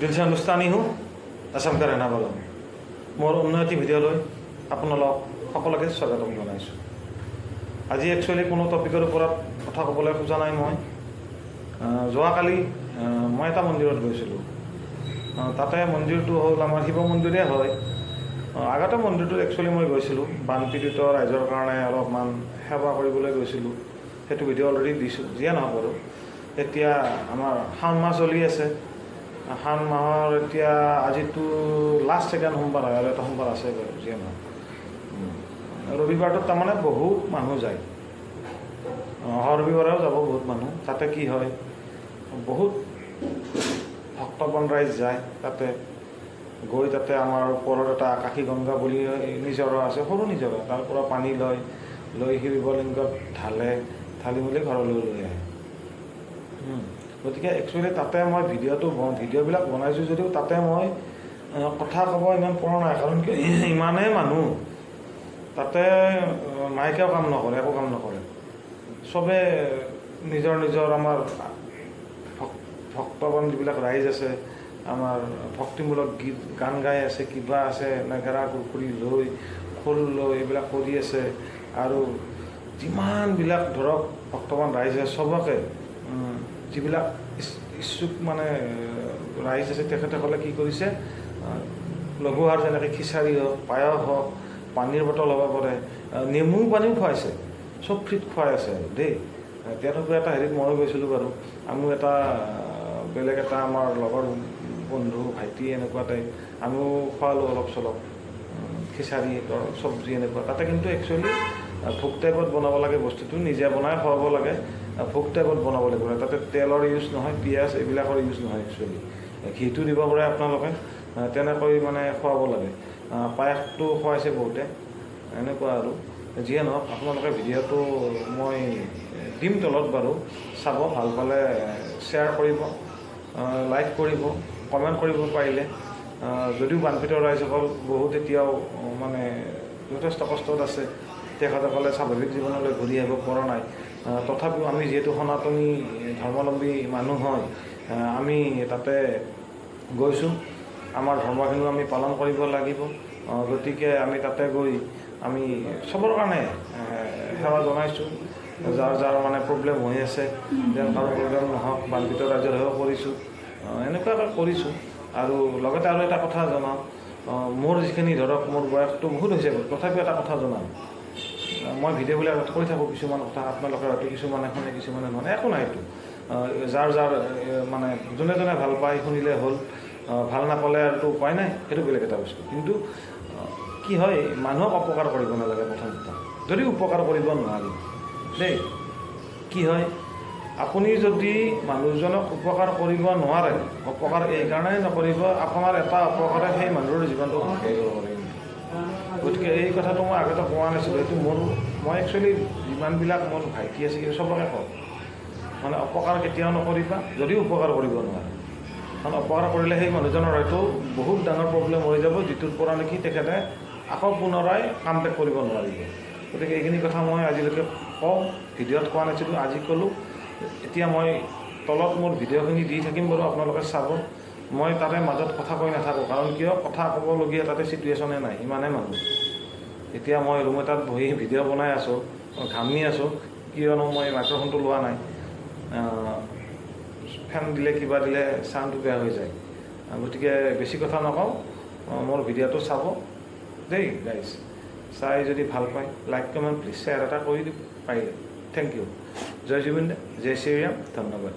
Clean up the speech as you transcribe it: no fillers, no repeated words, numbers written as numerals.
दिल से हिंदुस्तानी हूँ असम का रहना वाला हूँ मोर उन्नति ভিডিঅ'লৈ আপোনালোক সকলোকে স্বাগতম জনাইছোঁ। আজি একচুৱেলি কোনো টপিকৰ ওপৰত কথা ক'বলৈ খোজা নাই। মই যোৱাকালি মই এটা মন্দিৰত গৈছিলোঁ। তাতে মন্দিৰটো হ'ল আমাৰ শিৱ মন্দিৰে হয়। আগতে মন্দিৰটোত একচুৱেলি মই গৈছিলোঁ বানপীড়িত ৰাইজৰ কাৰণে অলপমান সেৱা কৰিবলৈ গৈছিলোঁ। সেইটো ভিডিঅ' অলৰেডি দিছোঁ। যিয়ে নহওক বাৰু, এতিয়া আমাৰ শাওণ মাহ চলি আছে। শাওণ মাহৰ এতিয়া আজিতো লাষ্ট ছেকেণ্ড সোমবাৰ হয়, আৰু এটা সোমবাৰ আছে বাৰু। যিয়ে নহওক ৰবিবাৰটোত তাৰমানে বহুত মানুহ যায়। অহা ৰবিবাৰেও যাব বহুত মানুহ। তাতে কি হয়, বহুত ভক্তগণ ৰাইজ যায়। তাতে গৈ তাতে আমাৰ ওপৰত এটা আকাশী গংগা বুলি নিজৰা আছে, সৰু নিজৰা। তাৰ পৰা পানী লৈ শিৱলিংগত ঢালি মেলি ঘৰলৈ লৈ আহে। গতিকে একচুৱেলি তাতে মই ভিডিঅ'বিলাক বনাইছোঁ যদিও তাতে মই কথা ক'ব ইমান পৰা নাই, কাৰণ কি ইমানেই মানুহ তাতে মাইকেও কাম নকৰে, একো কাম নকৰে। চবে নিজৰ আমাৰ ভক্তগণ যিবিলাক ৰাইজ আছে, আমাৰ ভক্তিমূলক গীত গান গাই আছে, কিবা আছে, নেগেৰা কুৰকুৰি লৈ খোল লৈ এইবিলাক কৰি আছে। আৰু যিমানবিলাক ধৰক ভক্তগণ ৰাইজ আছে, চবকে যিবিলাক ইচ্ছুক মানে ৰাইজ আছে, তেখেতসকলে কি কৰিছে, লঘু আহাৰ যেনেকৈ খিচাৰি হওক, পায়স হওক, পানীৰ বটল হ'ব পাৰে, নেমু পানীও খুৱাইছে, চব ফ্ৰীত খুৱাই আছে আৰু দেই। তেনেকুৱা এটা হেৰিত ময়ো গৈছিলোঁ বাৰু। আমিও এটা বেলেগ এটা আমাৰ লগৰ বন্ধু ভাইটি এনেকুৱা টাইপ আমিও খোৱালোঁ অলপ চলপ খিচাৰি চব্জি এনেকুৱা। তাতে কিন্তু একচুৱেলি ভোগ টাইপত বনাব লাগে বস্তুটো, নিজে বনাই খুৱাব লাগে। ভোগ টাইপত বনাব লাগিব, তাতে তেলৰ ইউজ নহয়, পিঁয়াজ এইবিলাকৰ ইউজ নহয়। একচুৱেলি ঘিটো দিব পাৰে আপোনালোকে, তেনেকৈ মানে খুৱাব লাগে। পায়সটো খুৱাইছে বহুতে, এনেকুৱা আৰু। যিয়ে নহওক আপোনালোকে ভিডিঅ'টো মই দিম তলত বাৰু, চাব। ভাল পালে শ্বেয়াৰ কৰিব, লাইক কৰিব, কমেণ্ট কৰিব পাৰিলে। যদিও বানপীড়িত ৰাইজসকল বহুত এতিয়াও মানে যথেষ্ট কষ্টত আছে, তেখেতসকলে স্বাভাৱিক জীৱনলৈ ঘূৰি আহিব পৰা নাই। তথাপিও আমি যিহেতু সনাতনী ধৰ্মাৱলম্বী মানুহ হয়, আমি তাতে গৈছোঁ, আমাৰ ধৰ্মখিনিও আমি পালন কৰিব লাগিব। গতিকে আমি তাতে গৈ আমি চবৰ কাৰণে সেৱা জনাইছোঁ। যাৰ মানে প্ৰব্লেম হৈ আছে, যেন কাৰো প্ৰব্লেম নহওক, বানপীড়িত ৰাইজৰ সেৱা কৰিছোঁ, এনেকুৱাকৈ কৰিছোঁ। আৰু লগতে আৰু এটা কথা জনাওঁ, মোৰ যিখিনি ধৰক মোৰ বয়সটো বহুত হৈছে, তথাপিও এটা কথা জনাওঁ। মই ভিডিঅ'বিলাকত কৈ থাকোঁ কিছুমান কথা, আপোনালোকে হয়তো কিছুমানে শুনে, কিছুমানে নুশুনে, একো নাই। এইটো যাৰ মানে যোনে ভাল পায় শুনিলে হ'ল, ভাল নাপালে আৰুতো উপায় নাই, সেইটো বেলেগ এটা বস্তু। কিন্তু কি হয়, মানুহক অপকাৰ কৰিব নালাগে প্ৰথম কথা। যদি উপকাৰ কৰিব নোৱাৰি দেই, কি হয়, আপুনি যদি মানুহজনক উপকাৰ কৰিব নোৱাৰে, অপকাৰ এইকাৰণেই নকৰিব, আপোনাৰ এটা অপকাৰে সেই মানুহৰ জীৱনটো ধ্বংস কৰিব পাৰে। গতিকে এই কথাটো মই আগতে কোৱা নাছিলোঁ। এইটো মই একচুৱেলি যিমানবিলাক মোৰ ভাইটি আছে কিন্তু চবকে কওঁ, মানে অপকাৰ কেতিয়াও নকৰিবা যদিও উপকাৰ কৰিব নোৱাৰে। কাৰণ অপকাৰ কৰিলে সেই মানুহজনৰ হয়তো বহুত ডাঙৰ প্ৰব্লেম হৈ যাব, যিটোৰ পৰা নেকি তেখেতে আকৌ পুনৰাই কাম বেক কৰিব নোৱাৰিব। গতিকে এইখিনি কথা মই আজিলৈকে কওঁ, ভিডিঅ'ত কোৱা নাছিলোঁ, আজি ক'লোঁ। এতিয়া মই তলত মোৰ ভিডিঅ'খিনি দি থাকিম বাৰু, আপোনালোকে চাব। মই তাতে মাজত কথা কৈ নাথাকোঁ, কাৰণ কিয়, কথা ক'বলগীয়া তাতে চিটুৱেশ্যনে নাই, ইমানেই মানুহ। এতিয়া মই ৰুম এটাত বহি ভিডিঅ' বনাই আছোঁ, ঘামি আছোঁ, কিয়নো মই মাইক্ৰফোনটো লোৱা নাই। ফেন দিলে কিবা দিলে চাউণ্ডটো বেয়া হৈ যায়। গতিকে বেছি কথা নকওঁ, মোৰ ভিডিঅ'টো চাব দেই গাইজ। চাই যদি ভাল পায়, লাইক কমেণ্ট প্লিজ শ্বেয়াৰ এটা কৰি দিব পাৰিলে। Thank you. জয় জুবিন দা, জয় শ্ৰীৰাম, ধন্যবাদ।